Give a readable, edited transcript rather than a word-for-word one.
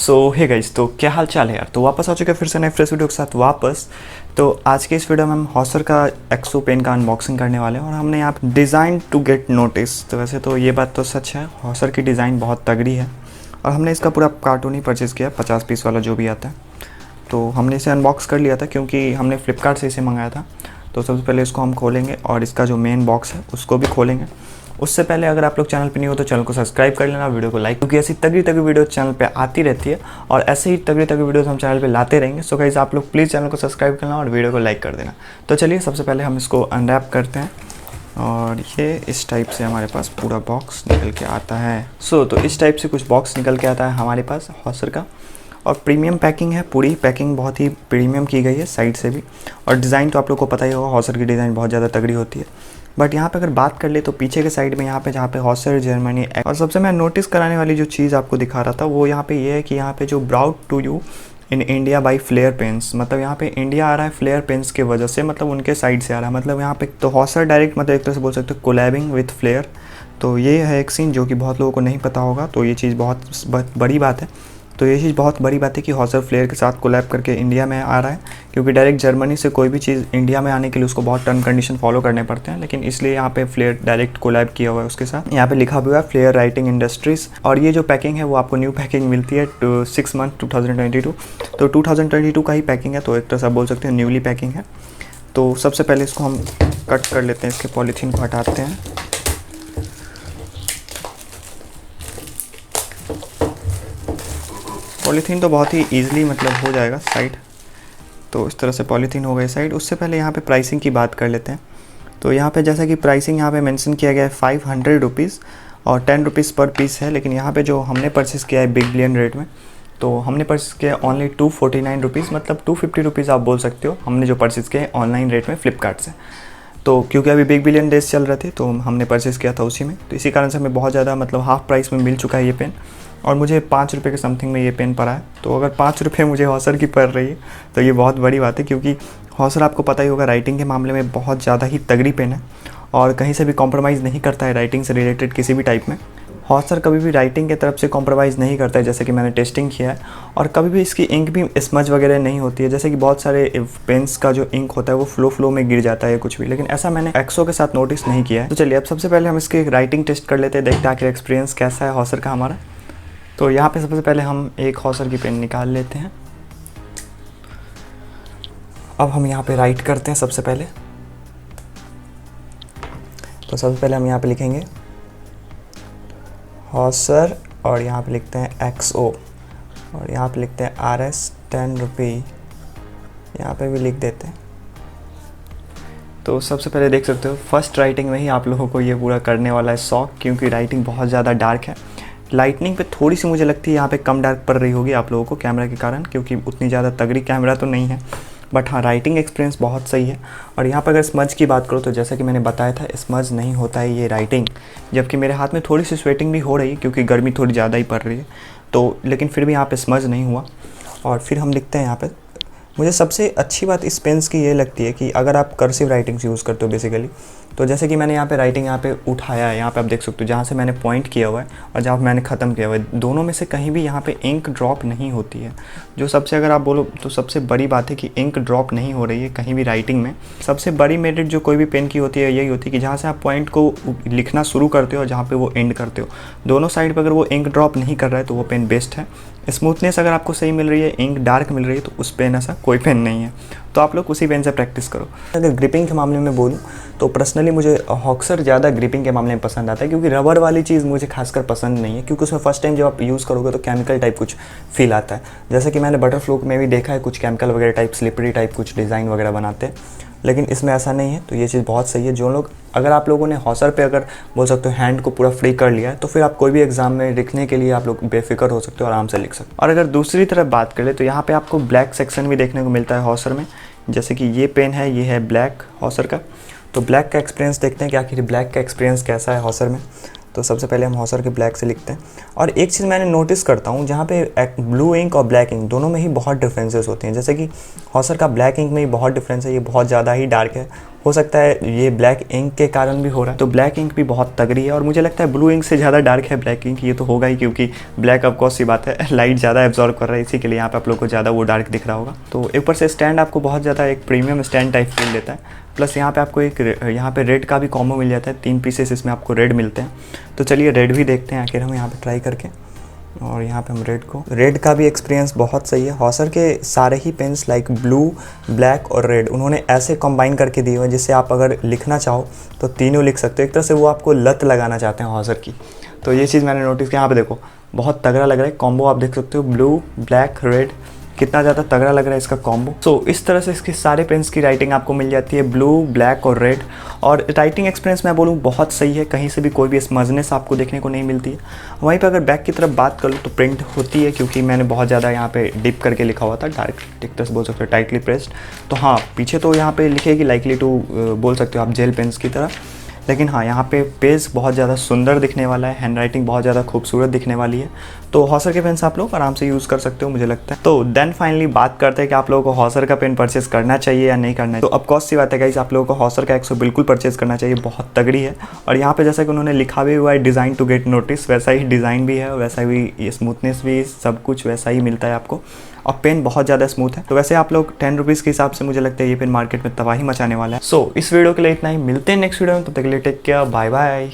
सो hey guys, तो क्या हाल चाल है यार। तो वापस आ चुके हैं फिर से नए फ्रेश वीडियो के साथ वापस। तो आज के इस वीडियो में हम हॉसर का एक्सो पेन का अनबॉक्सिंग करने वाले हैं और हमने यहाँ पे डिज़ाइन टू गेट नोटिस। तो वैसे तो ये बात तो सच है, हॉसर की डिज़ाइन बहुत तगड़ी है और हमने इसका पूरा कार्टून ही परचेज़ किया, 50 पीस वाला जो भी आता है। तो हमने इसे अनबॉक्स कर लिया था क्योंकि हमने फ्लिपकार्ट से इसे मंगाया था। तो सबसे पहले इसको हम खोलेंगे और इसका जो मेन बॉक्स है उसको भी खोलेंगे। उससे पहले अगर आप लोग चैनल पे नहीं हो तो चैनल को सब्सक्राइब कर लेना, वीडियो को लाइक, क्योंकि ऐसी तगड़ी तगड़ी वीडियो चैनल पे आती रहती है और ऐसे ही तगड़ी तगड़ी वीडियोस हम चैनल पे लाते रहेंगे। सो गाइस, आप लोग प्लीज़ चैनल को सब्सक्राइब करना और वीडियो को लाइक कर देना। तो चलिए सबसे पहले हम इसको अनरैप करते हैं और ये इस टाइप से हमारे पास पूरा बॉक्स निकल के आता है। तो इस टाइप से कुछ बॉक्स निकल के आता है हमारे पास हॉसर का। और प्रीमियम पैकिंग है, पूरी पैकिंग बहुत ही प्रीमियम की गई है साइड से भी। और डिज़ाइन तो आप लोग को पता ही होगा, हॉसर की डिज़ाइन बहुत ज़्यादा तगड़ी होती है। बट यहाँ पे अगर बात कर ले तो पीछे के साइड में यहाँ पे जहाँ पे हॉसर जर्मनी, और सबसे मैं नोटिस कराने वाली जो चीज़ आपको दिखा रहा था वो यहाँ पे ये है कि यहाँ पे जो brought to you in India by Flair pens, मतलब यहाँ पे इंडिया आ रहा है फ्लेयर पेंस की वजह से, मतलब उनके साइड से आ रहा है। मतलब यहाँ पे तो हॉसर डायरेक्ट, मतलब एक तरह से बोल सकते हो कोलैबिंग विथ फ्लेयर। तो ये है एक सीन जो कि बहुत लोगों को नहीं पता होगा, तो ये चीज़ बहुत बड़ी बात है। तो ये चीज़ बहुत बड़ी बात है कि हॉसर फ्लेयर के साथ कोलैब करके इंडिया में आ रहा है, क्योंकि डायरेक्ट जर्मनी से कोई भी चीज़ इंडिया में आने के लिए उसको बहुत टर्म कंडीशन फॉलो करने पड़ते हैं। लेकिन इसलिए यहाँ पे फ्लेयर डायरेक्ट कोलैब किया हुआ है उसके साथ। यहाँ पे लिखा हुआ है फ्लेयर राइटिंग इंडस्ट्रीज़। और ये जो पैकिंग है वो आपको न्यू पैकिंग मिलती है 6 मंथ 2022। तो 2022 का ही पैकिंग है, तो एक तरह से आप बोल सकते हैं न्यूली पैकिंग है। तो सबसे पहले इसको हम कट कर लेते हैं, इसके पॉलीथीन को हटाते हैं। पॉलीथीन तो बहुत ही ईजिली मतलब हो जाएगा साइड। तो इस तरह से पॉलीथीन हो गए साइड। उससे पहले यहाँ पे प्राइसिंग की बात कर लेते हैं। तो यहाँ पे जैसा कि प्राइसिंग यहाँ पे मेंशन किया गया है 500 रुपीज़ और 10 रुपीज़ पर पीस है। लेकिन यहाँ पे जो हमने परचेज़ किया है बिग बिलियन रेट में, तो हमने परचेज़ किया है ओनली 249 रुपीज़, मतलब 250 रुपीज़ आप बोल सकते हो। हमने जो परचेज़ किया है ऑनलाइन रेट में फ्लिपकार्ट से, तो क्योंकि अभी बिग बिलियन डेज चल रहे थे तो हमने परचेज़ किया था उसी में। तो इसी कारण से हमें बहुत ज़्यादा मतलब हाफ़ प्राइस में मिल चुका है ये पेन। और मुझे 5 रुपये के समथिंग में ये पेन पड़ा है। तो अगर 5 रुपये मुझे हॉसर की पड़ रही है तो ये बहुत बड़ी बात है, क्योंकि हॉसर आपको पता ही होगा राइटिंग के मामले में बहुत ज़्यादा ही तगड़ी पेन है और कहीं से भी कॉम्प्रोमाइज़ नहीं करता है राइटिंग से रिलेटेड किसी भी टाइप में। हॉसर कभी भी राइटिंग की तरफ से कॉम्प्रोमाइज़ नहीं करता है, जैसे कि मैंने टेस्टिंग किया है। और कभी भी इसकी इंक भी स्मज वगैरह नहीं होती है, जैसे कि बहुत सारे पेन्स का जो इंक होता है वो फ्लो में गिर जाता है कुछ भी, लेकिन ऐसा मैंने एक्सो के साथ नोटिस नहीं किया है। तो चलिए अब सबसे पहले हम इसकी राइटिंग टेस्ट कर लेते हैं, देखते हैं आखिर एक्सपीरियंस कैसा है हॉसर का हमारा। तो यहाँ पे सबसे पहले हम एक हॉसर की पेन निकाल लेते हैं। अब हम यहाँ पे राइट करते हैं सबसे पहले। तो सबसे पहले हम यहाँ पे लिखेंगे हॉसर और यहाँ पे लिखते हैं एक्सओ और यहाँ पे लिखते हैं RS 10 रुपये, यहाँ पे भी लिख देते हैं। तो सबसे पहले देख सकते हो फर्स्ट राइटिंग में ही आप लोगों को ये पूरा करने वाला है शौक, क्योंकि राइटिंग बहुत ज़्यादा डार्क है। लाइटनिंग पे थोड़ी सी मुझे लगती है यहाँ पे कम डार्क पड़ रही होगी आप लोगों को कैमरा के कारण, क्योंकि उतनी ज़्यादा तगड़ी कैमरा तो नहीं है। बट हाँ, राइटिंग एक्सपीरियंस बहुत सही है। और यहाँ पर अगर स्मज की बात करो तो जैसा कि मैंने बताया था, स्मज नहीं होता है ये राइटिंग। जबकि मेरे हाथ में थोड़ी सी स्वेटिंग भी हो रही है क्योंकि गर्मी थोड़ी ज़्यादा ही पड़ रही है, तो लेकिन फिर भी यहाँ पे स्मज नहीं हुआ। और फिर हम लिखते हैं यहाँ पे। मुझे सबसे अच्छी बात इस पेन्स की ये लगती है कि अगर आप कर्सिव राइटिंग्स यूज़ करते हो बेसिकली, तो जैसे कि मैंने यहाँ पे राइटिंग यहाँ पे उठाया है, यहाँ पे आप देख सकते हो जहाँ से मैंने पॉइंट किया हुआ है और जहाँ मैंने ख़त्म किया हुआ है, दोनों में से कहीं भी यहाँ पे इंक ड्रॉप नहीं होती है। जो सबसे अगर आप बोलो तो सबसे बड़ी बात है कि इंक ड्रॉप नहीं हो रही है कहीं भी राइटिंग में। सबसे बड़ी मेरिट जो कोई भी पेन की होती है यही होती है कि जहाँ से आप पॉइंट को लिखना शुरू करते हो और जहाँ पर वो एंड करते हो, दोनों साइड पर अगर वो इंक ड्रॉप नहीं कर रहा है तो वो पेन बेस्ट है। स्मूथनेस अगर आपको सही मिल रही है, इंक डार्क मिल रही है, तो उस पेन ऐसा कोई पेन नहीं है। तो आप लोग उसी पेन से प्रैक्टिस करो। अगर ग्रिपिंग के मामले में बोलूँ तो पर्सनली मुझे हॉक्सर ज़्यादा ग्रिपिंग के मामले में पसंद आता है, क्योंकि रबर वाली चीज़ मुझे खासकर पसंद नहीं है, क्योंकि उसमें फर्स्ट टाइम जब आप यूज़ करोगे तो केमिकल टाइप कुछ फील आता है। जैसे कि मैंने बटरफ्लो में भी देखा है, कुछ केमिकल वगैरह टाइप स्लिपरी टाइप कुछ डिज़ाइन वगैरह बनाते हैं, लेकिन इसमें ऐसा नहीं है। तो ये चीज़ बहुत सही है। जो लोग, अगर आप लोगों ने हॉसर पे अगर बोल सकते हो हैंड को पूरा फ्री कर लिया है, तो फिर आप कोई भी एग्जाम में लिखने के लिए आप लोग बेफिक्र हो सकते हो, आराम से लिख सकते हो। और अगर दूसरी तरफ बात करें तो यहाँ पे आपको ब्लैक सेक्शन भी देखने को मिलता है हॉसर में। जैसे कि ये पेन है, ये है ब्लैक हॉसर का। तो ब्लैक का एक्सपीरियंस देखते हैं कि आखिर ब्लैक का एक्सपीरियंस कैसा है हॉसर में। तो सबसे पहले हम हॉसर के ब्लैक से लिखते हैं। और एक चीज़ मैंने नोटिस करता हूँ, जहाँ पे ब्लू इंक और ब्लैक इंक दोनों में ही बहुत डिफरेंसेस होते हैं। जैसे कि हॉसर का ब्लैक इंक में ही बहुत डिफरेंस है, ये बहुत ज़्यादा ही डार्क है, हो सकता है ये ब्लैक इंक के कारण भी हो रहा है। तो ब्लैक इंक भी बहुत तगड़ी है और मुझे लगता है ब्लू इंक से ज़्यादा डार्क है ब्लैक इंक, ये तो होगा ही क्योंकि ब्लैक ऑफकोर्स सी बात है लाइट ज़्यादा एब्जॉर्ब कर रहा है, इसी के लिए यहाँ पे आप लोग को ज़्यादा वो डार्क दिख रहा होगा। तो ऊपर से स्टैंड आपको बहुत ज़्यादा एक प्रीमियम स्टैंड टाइप फील देता है। प्लस यहाँ पे आपको एक यहाँ पे रेड का भी कॉम्बो मिल जाता है, 3 पीसेस इसमें आपको रेड मिलते हैं। तो चलिए रेड भी देखते हैं आखिर हम यहाँ पे ट्राई करके। और यहाँ पे हम रेड का भी एक्सपीरियंस बहुत सही है। हॉसर के सारे ही पेन्स लाइक ब्लू, ब्लैक और रेड उन्होंने ऐसे कंबाइन करके दिए हुए हैं जिससे आप अगर लिखना चाहो तो तीनों लिख सकते हो। एक तरह से वो आपको लत लगाना चाहते हैं हॉसर की। तो ये चीज़ मैंने नोटिस किया। यहाँ पे देखो बहुत तगड़ा लग रहा है कॉम्बो, आप देख सकते हो ब्लू, ब्लैक, रेड, कितना ज़्यादा तगड़ा लग रहा है इसका कॉम्बो। सो इस तरह से इसके सारे पेन्स की राइटिंग आपको मिल जाती है, ब्लू, ब्लैक और रेड। और राइटिंग एक्सपीरियंस मैं बोलूँ बहुत सही है, कहीं से भी कोई भी स्मजनेस आपको देखने को नहीं मिलती है। वहीं पे अगर बैक की तरफ बात कर लूँ तो प्रिंट होती है, क्योंकि मैंने बहुत ज़्यादा यहाँ पे डिप करके लिखा हुआ था, डार्क टिक्टस बोल सकते हो, टाइटली प्रेस्ड। तो हाँ, पीछे तो यहाँ पे लिखेगी लाइकली टू बोल सकते हो आप जेल पेन्स की तरह। लेकिन हाँ, यहाँ पे पेज बहुत ज़्यादा सुंदर दिखने वाला है, हैंड राइटिंग बहुत ज़्यादा खूबसूरत दिखने वाली है। तो हॉसर के पेन्स आप लोग आराम से यूज़ कर सकते हो मुझे लगता है। तो देन फाइनली बात करते हैं कि आप लोगों को हॉसर का पेन परचेस करना चाहिए या नहीं करना है। तो अब कॉस्ट सी बात है गाइस, आप लोगों को हॉसर का एक्सो बिल्कुल परचेस करना चाहिए, बहुत तगड़ी है। और यहाँ पे जैसा कि उन्होंने लिखा भी हुआ है डिज़ाइन टू गेट नोटिस, वैसा ही डिज़ाइन भी है, वैसा ही स्मूथनेस भी, सब कुछ वैसा ही मिलता है आपको। और पेन बहुत ज़्यादा स्मूथ है। तो वैसे आप लोग 10 रुपीज़ के हिसाब से मुझे लगता है ये पेन मार्केट में तबाही मचाने वाला है। सो इस वीडियो के लिए इतना ही, मिलते हैं नेक्स्ट वीडियो में, तब तक के लिए टेक केयर, बाय बाय।